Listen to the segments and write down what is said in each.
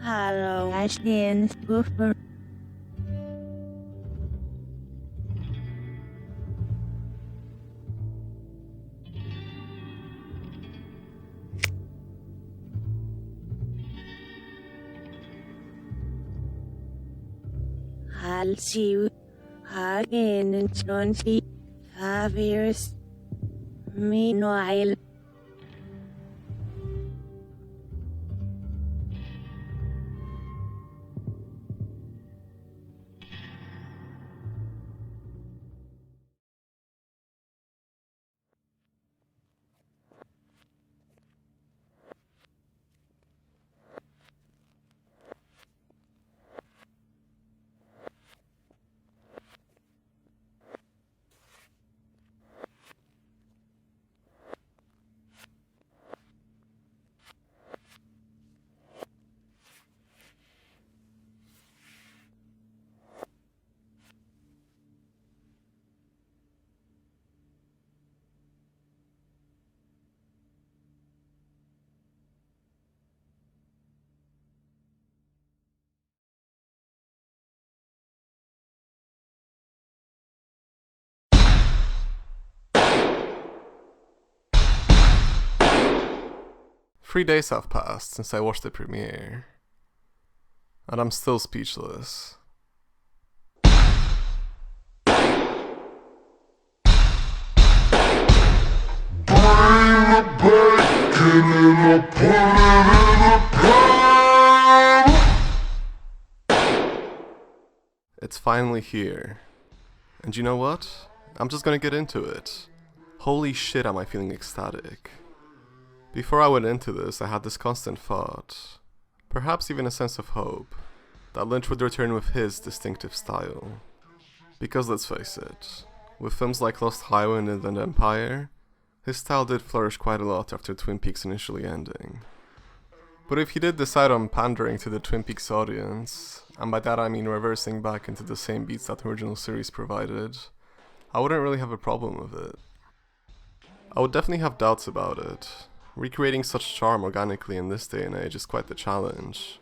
Hello, Ashton Spoofer. I'll see you again in 25 years. Meanwhile, Three days have passed since I watched the premiere, and I'm still speechless. It's finally here. And you know what? I'm just gonna get into it. Holy shit, am I feeling ecstatic. Before I went into this, I had this constant thought, perhaps even a sense of hope, that Lynch would return with his distinctive style. Because let's face it, with films like Lost Highway and Inland Empire, his style did flourish quite a lot after Twin Peaks initially ending. But if he did decide on pandering to the Twin Peaks audience, and by that I mean reversing back into the same beats that the original series provided, I wouldn't really have a problem with it. I would definitely have doubts about it. Recreating such charm organically in this day and age is quite the challenge.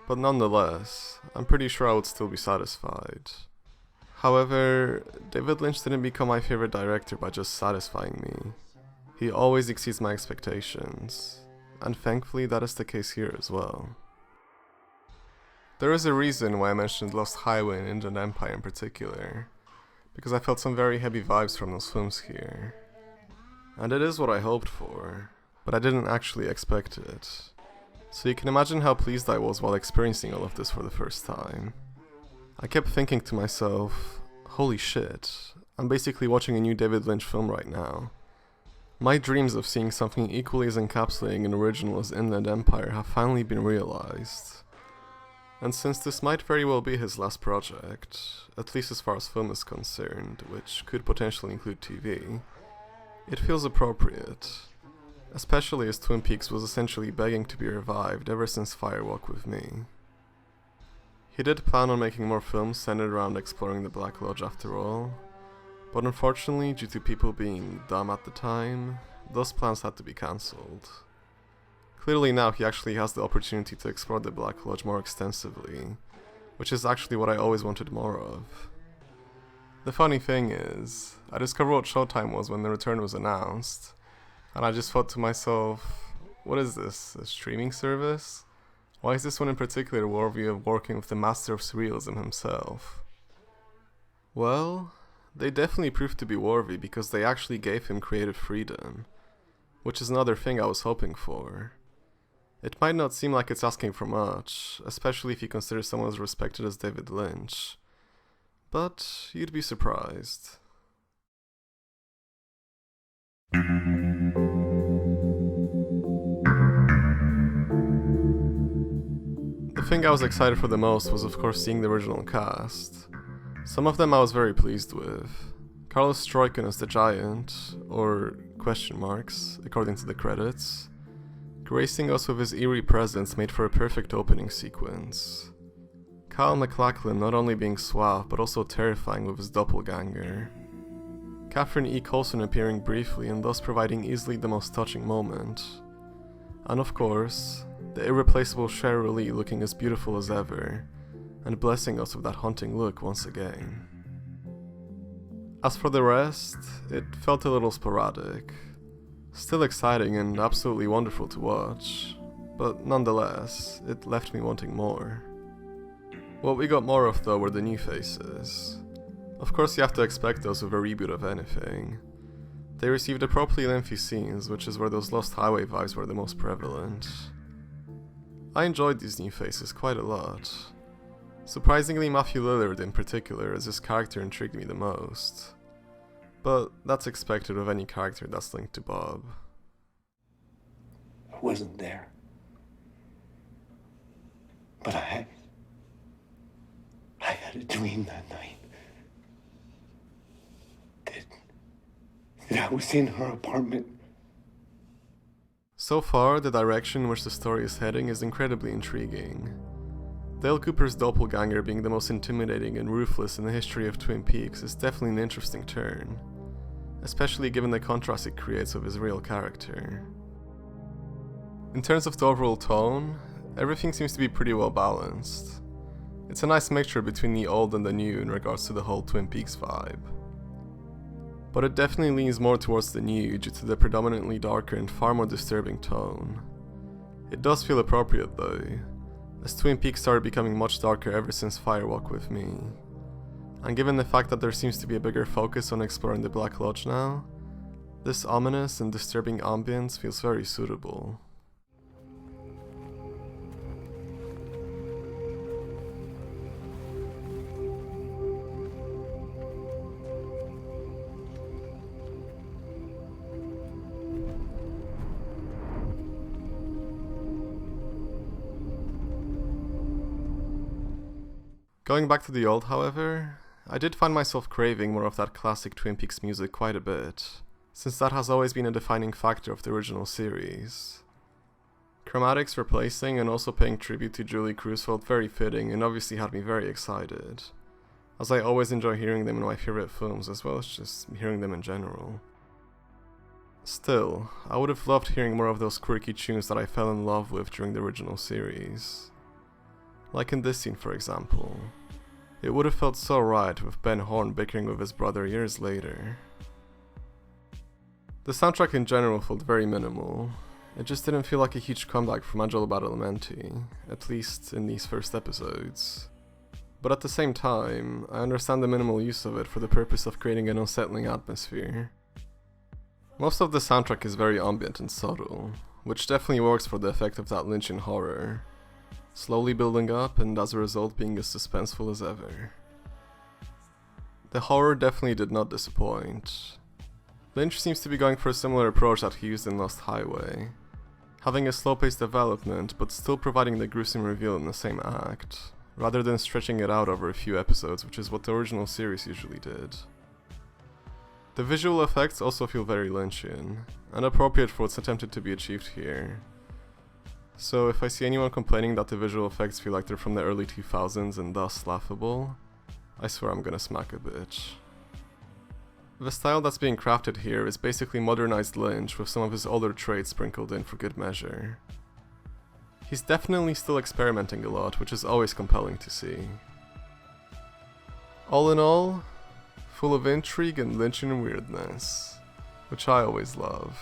But nonetheless, I'm pretty sure I would still be satisfied. However, David Lynch didn't become my favorite director by just satisfying me. He always exceeds my expectations, and thankfully that is the case here as well. There is a reason why I mentioned Lost Highway and Inland Empire in particular, because I felt some very heavy vibes from those films here. And it is what I hoped for, but I didn't actually expect it. So you can imagine how pleased I was while experiencing all of this for the first time. I kept thinking to myself, holy shit, I'm basically watching a new David Lynch film right now. My dreams of seeing something equally as encapsulating and original as Inland Empire have finally been realized. And since this might very well be his last project, at least as far as film is concerned, which could potentially include TV, it feels appropriate. Especially as Twin Peaks was essentially begging to be revived ever since Fire Walk with Me. He did plan on making more films centered around exploring the Black Lodge after all, but unfortunately, due to people being dumb at the time, those plans had to be cancelled. Clearly now he actually has the opportunity to explore the Black Lodge more extensively, which is actually what I always wanted more of. The funny thing is, I discovered what Showtime was when the return was announced, and I just thought to myself, what is this, a streaming service? Why is this one in particular worthy of working with the master of surrealism himself? Well, they definitely proved to be worthy because they actually gave him creative freedom, which is another thing I was hoping for. It might not seem like it's asking for much, especially if you consider someone as respected as David Lynch, but you'd be surprised. The thing I was excited for the most was of course seeing the original cast. Some of them I was very pleased with. Carlos Stroiken as the Giant, or question marks, according to the credits, gracing us with his eerie presence made for a perfect opening sequence. Kyle MacLachlan not only being suave but also terrifying with his doppelganger. Catherine E. Coulson appearing briefly and thus providing easily the most touching moment. And of course, the irreplaceable Cheryl Lee looking as beautiful as ever, and blessing us with that haunting look once again. As for the rest, it felt a little sporadic. Still exciting and absolutely wonderful to watch, but nonetheless, it left me wanting more. What we got more of though were the new faces. Of course you have to expect those with a reboot of anything. They received appropriately lengthy scenes, which is where those Lost Highway vibes were the most prevalent. I enjoyed these new faces quite a lot. Surprisingly, Matthew Lillard in particular, as his character intrigued me the most. But that's expected of any character that's linked to Bob. I wasn't there. But I had a dream that night. That I was in her apartment. So far, the direction in which the story is heading is incredibly intriguing. Dale Cooper's doppelganger being the most intimidating and ruthless in the history of Twin Peaks is definitely an interesting turn, especially given the contrast it creates with his real character. In terms of the overall tone, everything seems to be pretty well balanced. It's a nice mixture between the old and the new in regards to the whole Twin Peaks vibe. But it definitely leans more towards the new due to the predominantly darker and far more disturbing tone. It does feel appropriate though, as Twin Peaks started becoming much darker ever since Fire Walk with Me. And given the fact that there seems to be a bigger focus on exploring the Black Lodge now, this ominous and disturbing ambience feels very suitable. Going back to the old, however, I did find myself craving more of that classic Twin Peaks music quite a bit, since that has always been a defining factor of the original series. Chromatics replacing and also paying tribute to Julie Cruz felt very fitting and obviously had me very excited, as I always enjoy hearing them in my favorite films as well as just hearing them in general. Still, I would have loved hearing more of those quirky tunes that I fell in love with during the original series. Like in this scene for example. It would have felt so right with Ben Horne bickering with his brother years later. The soundtrack in general felt very minimal. It just didn't feel like a huge comeback from Angelo Badalamenti, at least in these first episodes. But at the same time, I understand the minimal use of it for the purpose of creating an unsettling atmosphere. Most of the soundtrack is very ambient and subtle, which definitely works for the effect of that Lynchian horror, slowly building up and as a result being as suspenseful as ever. The horror definitely did not disappoint. Lynch seems to be going for a similar approach that he used in Lost Highway, having a slow-paced development but still providing the gruesome reveal in the same act, rather than stretching it out over a few episodes, which is what the original series usually did. The visual effects also feel very Lynchian, and appropriate for what's attempted to be achieved here. So if I see anyone complaining that the visual effects feel like they're from the early 2000s and thus laughable, I swear I'm gonna smack a bitch. The style that's being crafted here is basically modernized Lynch with some of his older traits sprinkled in for good measure. He's definitely still experimenting a lot, which is always compelling to see. All in all, full of intrigue and Lynchian weirdness, which I always love.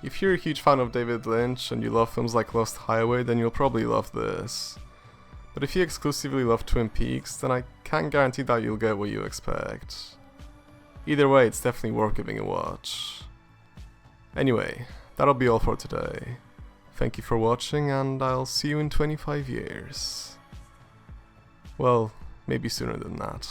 If you're a huge fan of David Lynch and you love films like Lost Highway, then you'll probably love this. But if you exclusively love Twin Peaks, then I can't guarantee that you'll get what you expect. Either way, it's definitely worth giving a watch. Anyway, that'll be all for today. Thank you for watching, and I'll see you in 25 years. Well, maybe sooner than that.